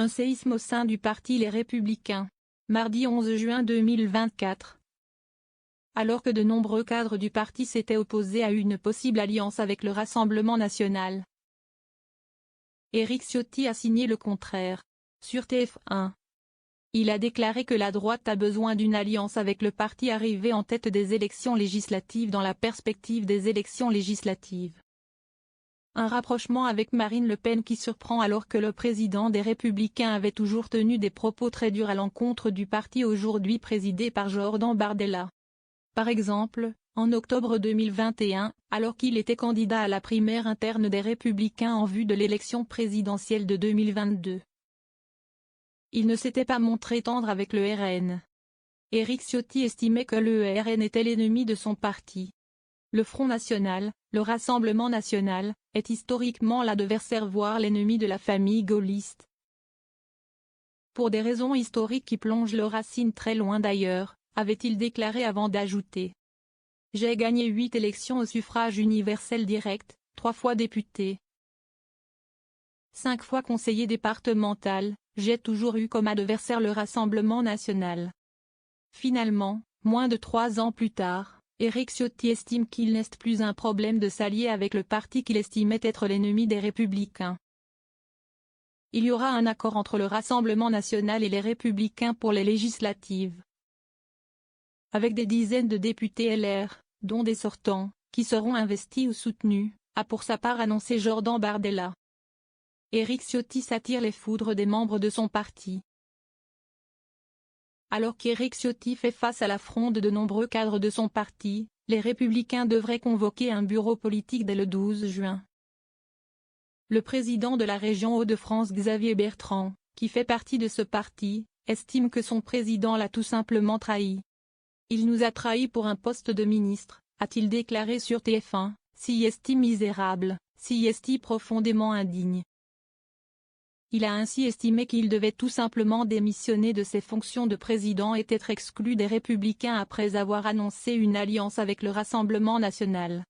Un séisme au sein du parti Les Républicains. Mardi 11 juin 2024. Alors que de nombreux cadres du parti s'étaient opposés à une possible alliance avec le Rassemblement national, Éric Ciotti a signé le contraire. Sur TF1. Il a déclaré que la droite a besoin d'une alliance avec le parti arrivé en tête des élections législatives dans la perspective des élections législatives. Un rapprochement avec Marine Le Pen qui surprend alors que le président des Républicains avait toujours tenu des propos très durs à l'encontre du parti aujourd'hui présidé par Jordan Bardella. Par exemple, en octobre 2021, alors qu'il était candidat à la primaire interne des Républicains en vue de l'élection présidentielle de 2022. Il ne s'était pas montré tendre avec le RN. Éric Ciotti estimait que le RN était l'ennemi de son parti. Le Front National, le Rassemblement National, est historiquement l'adversaire voire l'ennemi de la famille gaulliste. Pour des raisons historiques qui plongent leurs racines très loin d'ailleurs, avait-il déclaré avant d'ajouter. J'ai gagné 8 élections au suffrage universel direct, 3 fois député, 5 fois conseiller départemental, j'ai toujours eu comme adversaire le Rassemblement National. Finalement, moins de 3 ans plus tard, Éric Ciotti estime qu'il n'est plus un problème de s'allier avec le parti qu'il estimait être l'ennemi des Républicains. Il y aura un accord entre le Rassemblement national et les Républicains pour les législatives. Avec des dizaines de députés LR, dont des sortants, qui seront investis ou soutenus, a pour sa part annoncé Jordan Bardella. Éric Ciotti s'attire les foudres des membres de son parti. Alors qu'Éric Ciotti fait face à la fronde de nombreux cadres de son parti, les Républicains devraient convoquer un bureau politique dès le 12 juin. Le président de la région Hauts-de-France Xavier Bertrand, qui fait partie de ce parti, estime que son président l'a tout simplement trahi. Il nous a trahis pour un poste de ministre, a-t-il déclaré sur TF1, si est misérable, si est profondément indigne. Il a ainsi estimé qu'il devait tout simplement démissionner de ses fonctions de président et être exclu des Républicains après avoir annoncé une alliance avec le Rassemblement national.